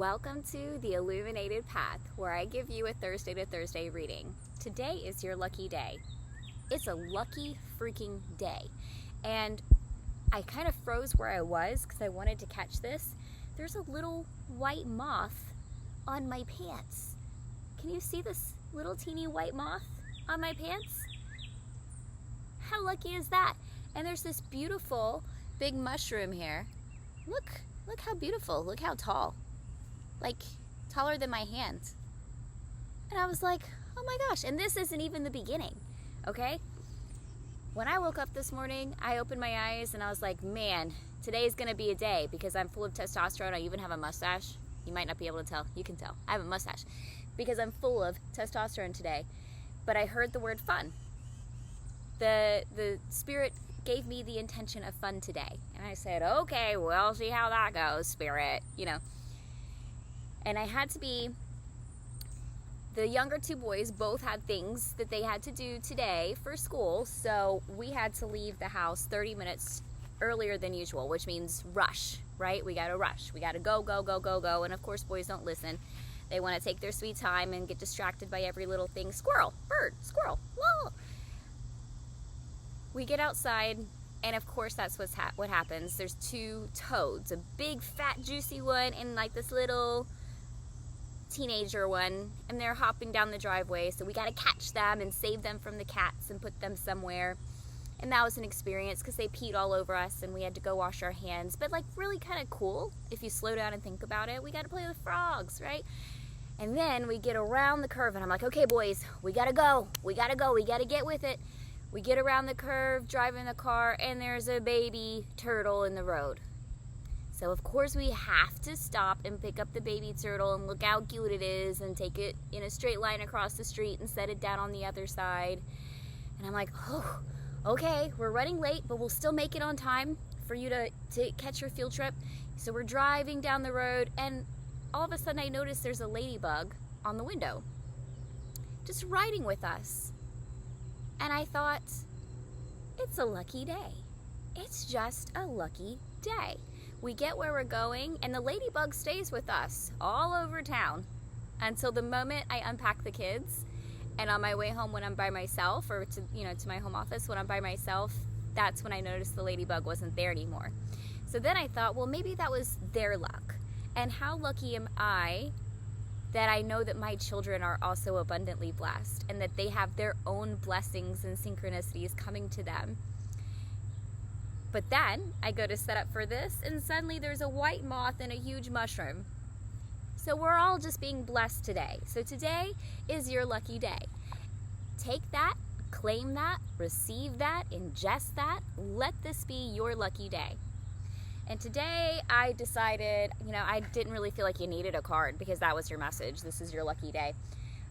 Welcome to the Illuminated Path, where I give you a Thursday to Thursday reading. Today is your lucky day. It's a lucky freaking day. And I kind of froze where I was because I wanted to catch this. There's a little white moth on my pants. Can you see this little teeny white moth on my pants? How lucky is that? And there's this beautiful big mushroom here. Look how beautiful. Look how tall. Like taller than my hand. And I was like, oh my gosh. And this isn't even the beginning, okay? When I woke up this morning, I opened my eyes and I was like, man, today's gonna be a day because I'm full of testosterone. I even have a mustache. You might not be able to tell. You can tell. I have a mustache because I'm full of testosterone today. But I heard the word fun. The spirit gave me the intention of fun today. And I said, okay, we'll see how that goes, spirit, you know. And I had to be, the younger two boys both had things that they had to do today for school, so we had to leave the house 30 minutes earlier than usual, which means rush, right? We gotta rush. We gotta go, and of course boys don't listen. They wanna take their sweet time and get distracted by every little thing. Squirrel, bird, squirrel, whoa! We get outside, and of course that's what happens. There's two toads, a big fat juicy one and like this little teenager one, and they're hopping down the driveway, so we got to catch them and save them from the cats and put them somewhere. And that was an experience because they peed all over us and we had to go wash our hands, but like really kind of cool if you slow down and think about it. We got to play with frogs, right? And then we get around the curve and I'm like, okay boys, we gotta go, we gotta get with it. We get around the curve, drive in the car, and there's a baby turtle in the road. So of course we have to stop and pick up the baby turtle and look how cute it is and take it in a straight line across the street and set it down on the other side. And I'm like, oh, okay, we're running late, but we'll still make it on time for you to catch your field trip. So we're driving down the road and all of a sudden I notice there's a ladybug on the window, just riding with us. And I thought, it's a lucky day. It's just a lucky day. We get where we're going, and the ladybug stays with us all over town until the moment I unpack the kids. And on my way home when I'm by myself, or to my home office when I'm by myself, that's when I noticed the ladybug wasn't there anymore. So then I thought, well, maybe that was their luck. And how lucky am I that I know that my children are also abundantly blessed and that they have their own blessings and synchronicities coming to them. But then I go to set up for this and suddenly there's a white moth and a huge mushroom. So we're all just being blessed today. So today is your lucky day. Take that, claim that, receive that, ingest that. Let this be your lucky day. And today I decided, I didn't really feel like you needed a card because that was your message. This is your lucky day.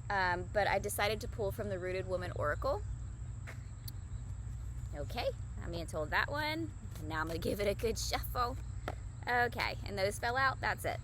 But I decided to pull from the Rooted Woman Oracle. Okay, I'm being told that one. Now I'm going to give it a good shuffle. Okay, and those fell out. That's it.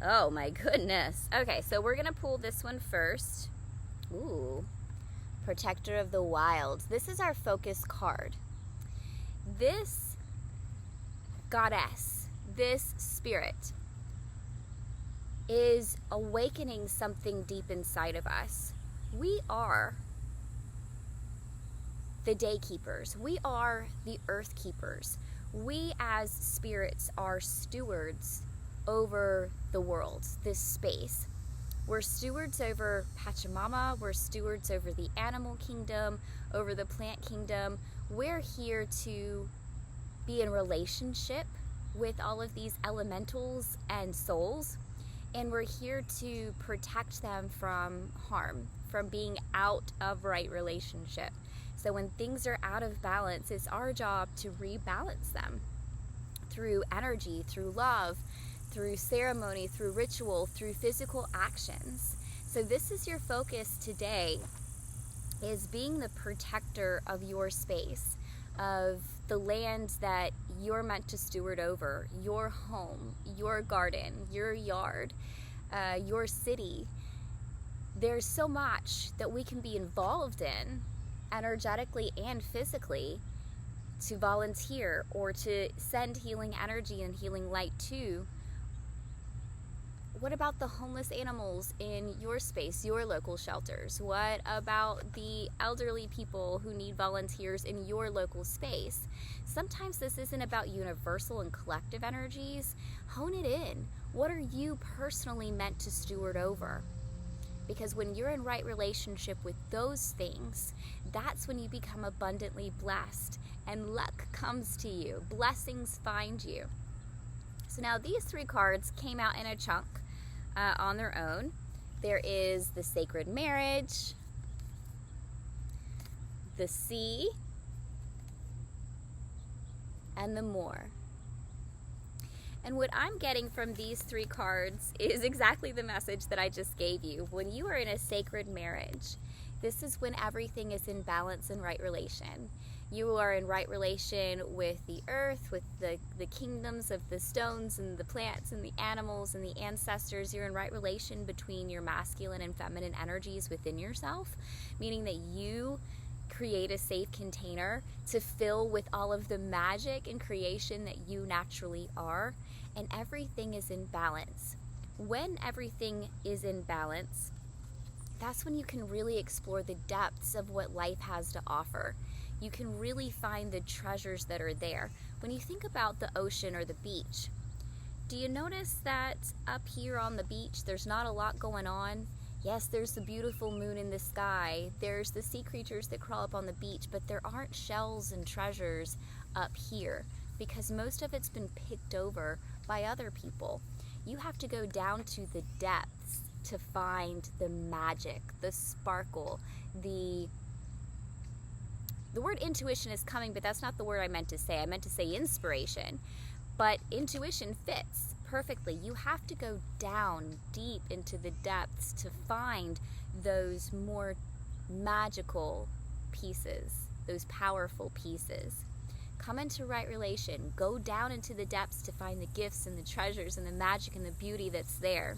Oh my goodness. Okay, so we're going to pull this one first. Ooh, Protector of the Wilds. This is our focus card. This goddess, this spirit, is awakening something deep inside of us. We are the day keepers. We are the earth keepers. We as spirits are stewards over the world, this space. We're stewards over Pachamama. We're stewards over the animal kingdom, over the plant kingdom. We're here to be in relationship with all of these elementals and souls, and we're here to protect them from harm, from being out of right relationship. So when things are out of balance, it's our job to rebalance them through energy, through love, through ceremony, through ritual, through physical actions. So this is your focus today, is being the protector of your space, of the land that you're meant to steward over, your home, your garden, your yard, your city. There's so much that we can be involved in energetically and physically to volunteer or to send healing energy and healing light to What about the homeless animals in your space, your local shelters? What about the elderly people who need volunteers in your local space? Sometimes this isn't about universal and collective energies. Hone it in. What are you personally meant to steward over? Because when you're in right relationship with those things, that's when you become abundantly blessed and luck comes to you. Blessings find you. So now these 3 cards came out in a chunk on their own. There is the sacred marriage, the sea, and the more. And what I'm getting from these 3 cards is exactly the message that I just gave you. When you are in a sacred marriage, this is when everything is in balance and right relation. You are in right relation with the earth, with the kingdoms of the stones and the plants and the animals and the ancestors. You're in right relation between your masculine and feminine energies within yourself, meaning that you create a safe container to fill with all of the magic and creation that you naturally are, and everything is in balance. When everything is in balance, that's when you can really explore the depths of what life has to offer. You can really find the treasures that are there. When you think about the ocean or the beach, do you notice that up here on the beach there's not a lot going on? Yes, there's the beautiful moon in the sky, there's the sea creatures that crawl up on the beach, but there aren't shells and treasures up here because most of it's been picked over by other people. You have to go down to the depths to find the magic, the sparkle, the word intuition is coming, but that's not the word I meant to say. I meant to say inspiration, but intuition fits perfectly. You have to go down deep into the depths to find those more magical pieces, those powerful pieces. Come into right relation. Go down into the depths to find the gifts and the treasures and the magic and the beauty that's there.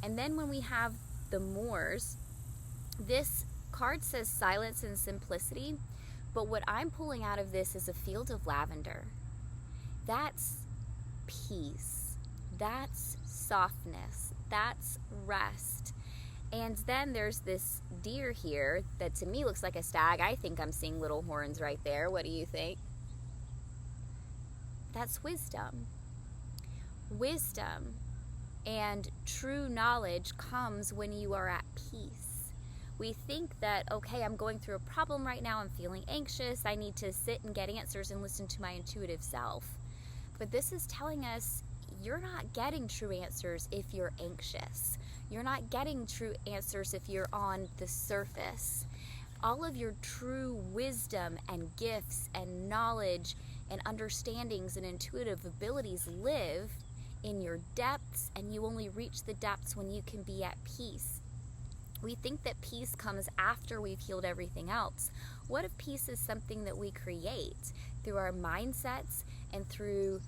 And then when we have the Moors, this card says silence and simplicity, but what I'm pulling out of this is a field of lavender. That's peace. That's softness. That's rest. And then there's this deer here that to me looks like a stag. I think I'm seeing little horns right there. What do you think? That's wisdom. Wisdom and true knowledge comes when you are at peace. We think that, okay, I'm going through a problem right now, I'm feeling anxious, I need to sit and get answers and listen to my intuitive self. But this is telling us you're not getting true answers if you're anxious. You're not getting true answers if you're on the surface. All of your true wisdom and gifts and knowledge and understandings and intuitive abilities live in your depths, and you only reach the depths when you can be at peace. We think that peace comes after we've healed everything else. What if peace is something that we create through our mindsets and through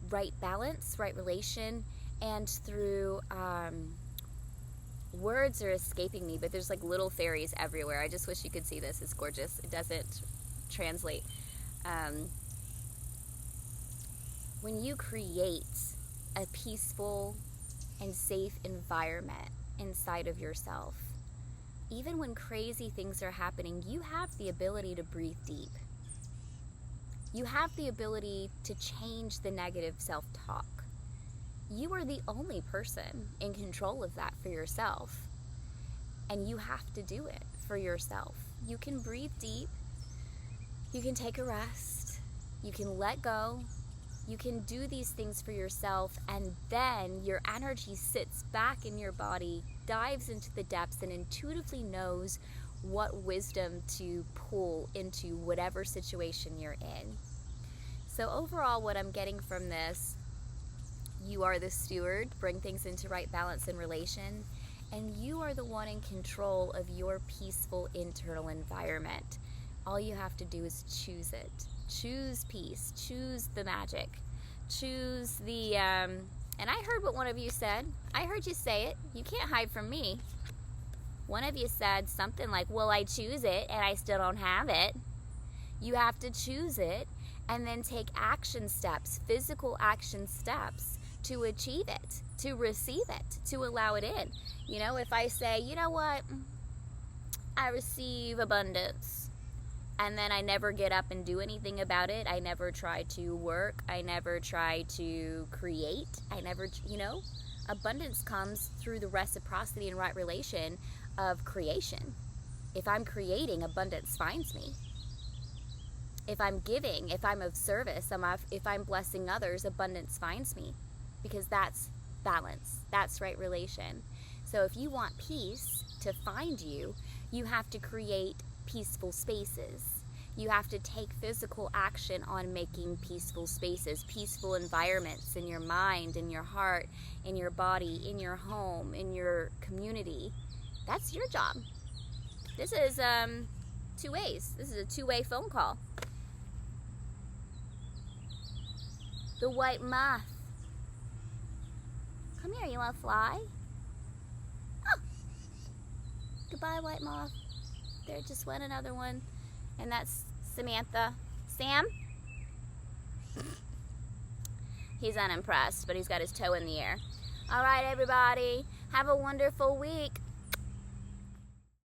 right balance, right relation, and through words are escaping me, but there's like little fairies everywhere. I just wish you could see this. It's gorgeous. It doesn't translate. When you create a peaceful and safe environment inside of yourself, even when crazy things are happening, you have the ability to breathe deep. You have the ability to change the negative self-talk. You are the only person in control of that for yourself, and you have to do it for yourself. You can breathe deep, you can take a rest, you can let go, you can do these things for yourself, and then your energy sits back in your body, dives into the depths, and intuitively knows what wisdom to pull into whatever situation you're in. So overall, what I'm getting from this, you are the steward, bring things into right balance and relation, and you are the one in control of your peaceful internal environment. All you have to do is choose it. Choose peace, choose the magic, choose the, and I heard what one of you said. I heard you say it. You can't hide from me. One of you said something like, well, I choose it and I still don't have it. You have to choose it and then take action steps, physical action steps to achieve it, to receive it, to allow it in. You know, if I say, you know what, I receive abundance, and then I never get up and do anything about it, I never try to work, I never try to create, I never, you know, abundance comes through the reciprocity and right relation of creation. If I'm creating, abundance finds me. If I'm giving, if I'm of service, if I'm blessing others, abundance finds me. Because that's balance. That's right relation. So if you want peace to find you, you have to create peaceful spaces. You have to take physical action on making peaceful spaces, peaceful environments in your mind, in your heart, in your body, in your home, in your community. That's your job. This is two ways. This is a two-way phone call. The white moth. Come here, you want to fly? Oh. Goodbye, white moth. There just went another one. And that's Samantha. Sam? He's unimpressed, but he's got his toe in the air. All right, everybody. Have a wonderful week.